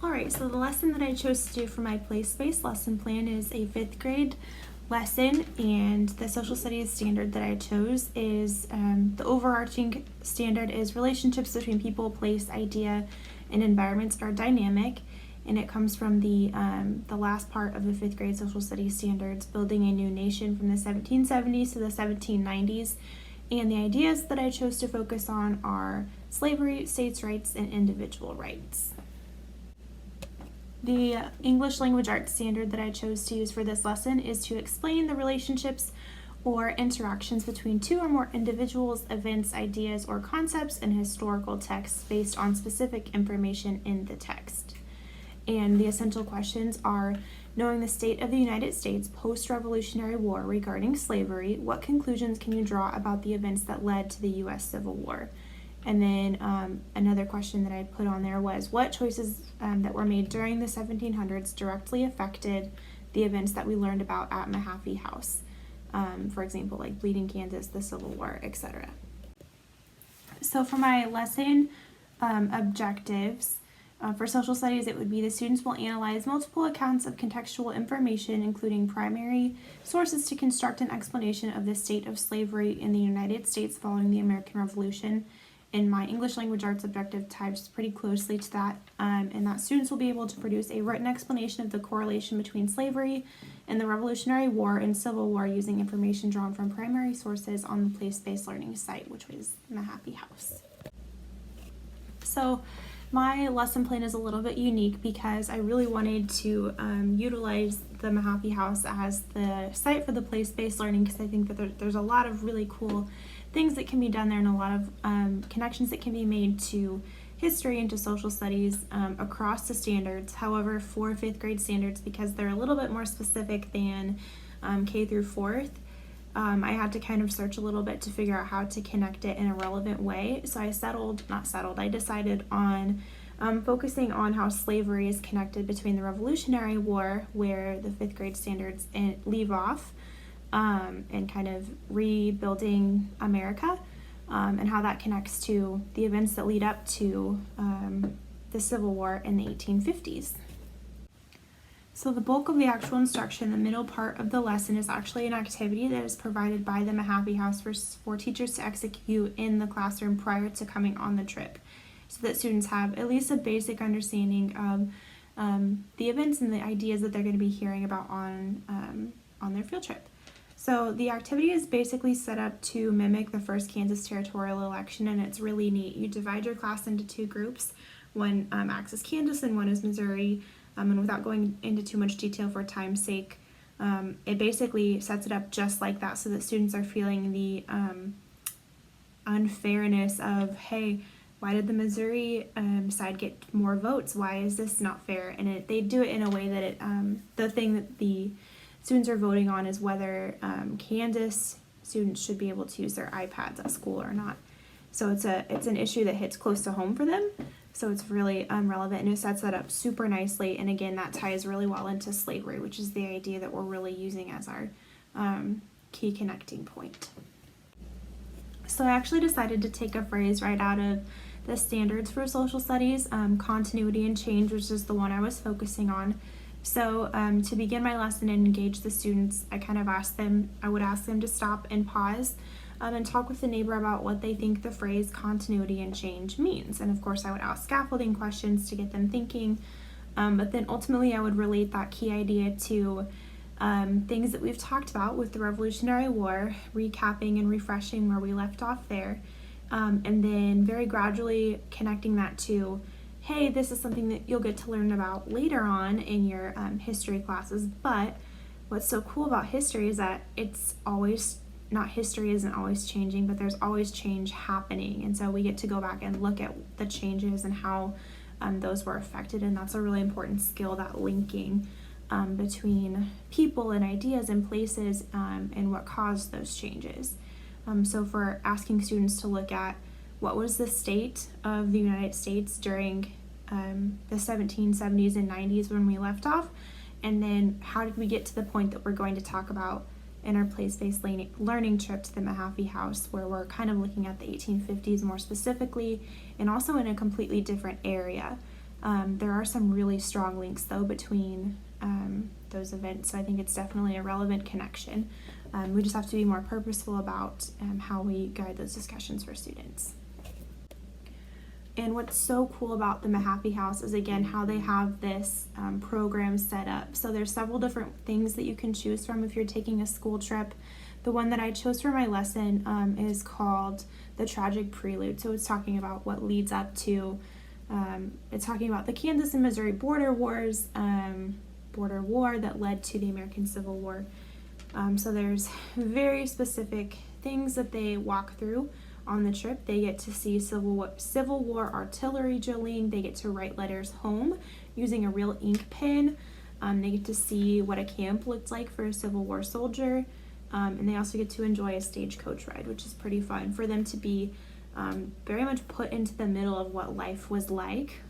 Alright, so the lesson that I chose to do for my place-based lesson plan is a 5th grade lesson, and the social studies standard that I chose is the overarching standard is relationships between people, place, idea, and environments are dynamic, and it comes from the last part of the 5th grade social studies standards, building a new nation from the 1770s to the 1790s. And the ideas that I chose to focus on are slavery, states' rights, and individual rights. The English language arts standard that I chose to use for this lesson is to explain the relationships or interactions between two or more individuals, events, ideas, or concepts in historical texts based on specific information in the text. And the essential questions are: knowing the state of the United States post-Revolutionary War regarding slavery, what conclusions can you draw about the events that led to the U.S. Civil War? And then another question that I put on there was, what choices that were made during the 1700s directly affected the events that we learned about at Mahaffey House? For example, like Bleeding Kansas, the Civil War, etc. So for my lesson objectives, for social studies, it would be the students will analyze multiple accounts of contextual information, including primary sources, to construct an explanation of the state of slavery in the United States following the American Revolution. And my English language arts objective ties pretty closely to that, and that students will be able to produce a written explanation of the correlation between slavery and the Revolutionary War and Civil War using information drawn from primary sources on the place-based learning site, which was Mahaffey House. So my lesson plan is a little bit unique because I really wanted to utilize the Mahaffey House as the site for the place-based learning, because I think that there's a lot of really cool things that can be done there and a lot of connections that can be made to history and to social studies across the standards. However, for 5th grade standards, because they're a little bit more specific than K through 4th, I had to kind of search a little bit to figure out how to connect it in a relevant way. So I decided on focusing on how slavery is connected between the Revolutionary War, where the 5th grade standards leave off, and kind of rebuilding America, and how that connects to the events that lead up to the Civil War in the 1850s. So the bulk of the actual instruction, the middle part of the lesson, is actually an activity that is provided by the Mahaffey House for teachers to execute in the classroom prior to coming on the trip, so that students have at least a basic understanding of the events and the ideas that they're going to be hearing about on their field trip. So the activity is basically set up to mimic the first Kansas territorial election, and it's really neat. You divide your class into two groups. One acts as Kansas and one is Missouri. And without going into too much detail for time's sake, it basically sets it up just like that, so that students are feeling the unfairness of, hey, why did the Missouri side get more votes? Why is this not fair? And they do it in a way that the thing that the students are voting on is whether Kansas students should be able to use their iPads at school or not. So it's an issue that hits close to home for them. So it's really relevant, and it sets that up super nicely. And again, that ties really well into slavery, which is the idea that we're really using as our key connecting point. So I actually decided to take a phrase right out of the standards for social studies, continuity and change, which is the one I was focusing on. So to begin my lesson and engage the students, I would ask them to stop and pause and talk with the neighbor about what they think the phrase continuity and change means. And of course, I would ask scaffolding questions to get them thinking, but then ultimately I would relate that key idea to things that we've talked about with the Revolutionary War, recapping and refreshing where we left off there, and then very gradually connecting that to, hey, this is something that you'll get to learn about later on in your history classes. But what's so cool about history is that history isn't always changing, but there's always change happening. And so we get to go back and look at the changes and how those were affected. And that's a really important skill, that linking between people and ideas and places and what caused those changes. So for asking students to look at what was the state of the United States during the 1770s and 90s when we left off, and then how did we get to the point that we're going to talk about in our place-based learning trip to the Mahaffey House, where we're kind of looking at the 1850s more specifically, and also in a completely different area. There are some really strong links, though, between those events, so I think it's definitely a relevant connection. We just have to be more purposeful about how we guide those discussions for students. And what's so cool about the Mahaffey House is, again, how they have this program set up. So there's several different things that you can choose from if you're taking a school trip. The one that I chose for my lesson is called The Tragic Prelude. So it's talking about what leads up to, it's talking about the Kansas and Missouri border war that led to the American Civil War. So there's very specific things that they walk through on the trip. They get to see Civil War artillery drilling. They get to write letters home using a real ink pen. They get to see what a camp looked like for a Civil War soldier. And they also get to enjoy a stagecoach ride, which is pretty fun for them to be very much put into the middle of what life was like,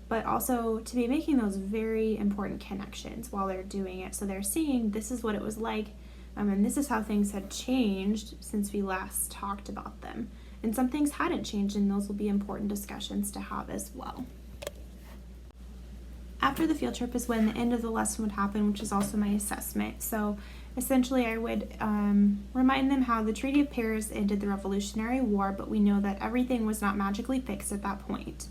but also to be making those very important connections while they're doing it. So they're seeing this is what it was like, and this is how things had changed since we last talked about them. And some things hadn't changed, and those will be important discussions to have as well. After the field trip is when the end of the lesson would happen, which is also my assessment. So essentially I would remind them how the Treaty of Paris ended the Revolutionary War, but we know that everything was not magically fixed at that point.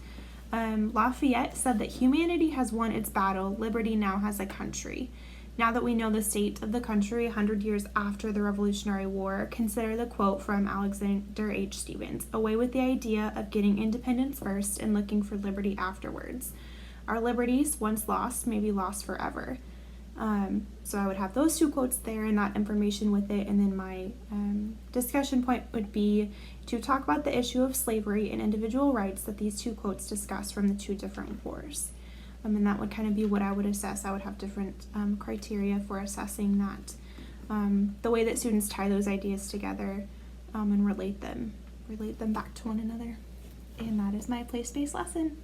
Lafayette said that humanity has won its battle, liberty now has a country. Now that we know the state of the country 100 years after the Revolutionary War, consider the quote from Alexander H. Stephens, away with the idea of getting independence first and looking for liberty afterwards. Our liberties, once lost, may be lost forever. So I would have those two quotes there and that information with it, and then my discussion point would be to talk about the issue of slavery and individual rights that these two quotes discuss from the two different wars. And that would kind of be what I would assess. I would have different criteria for assessing that, the way that students tie those ideas together and relate them back to one another. And that is my place-based lesson.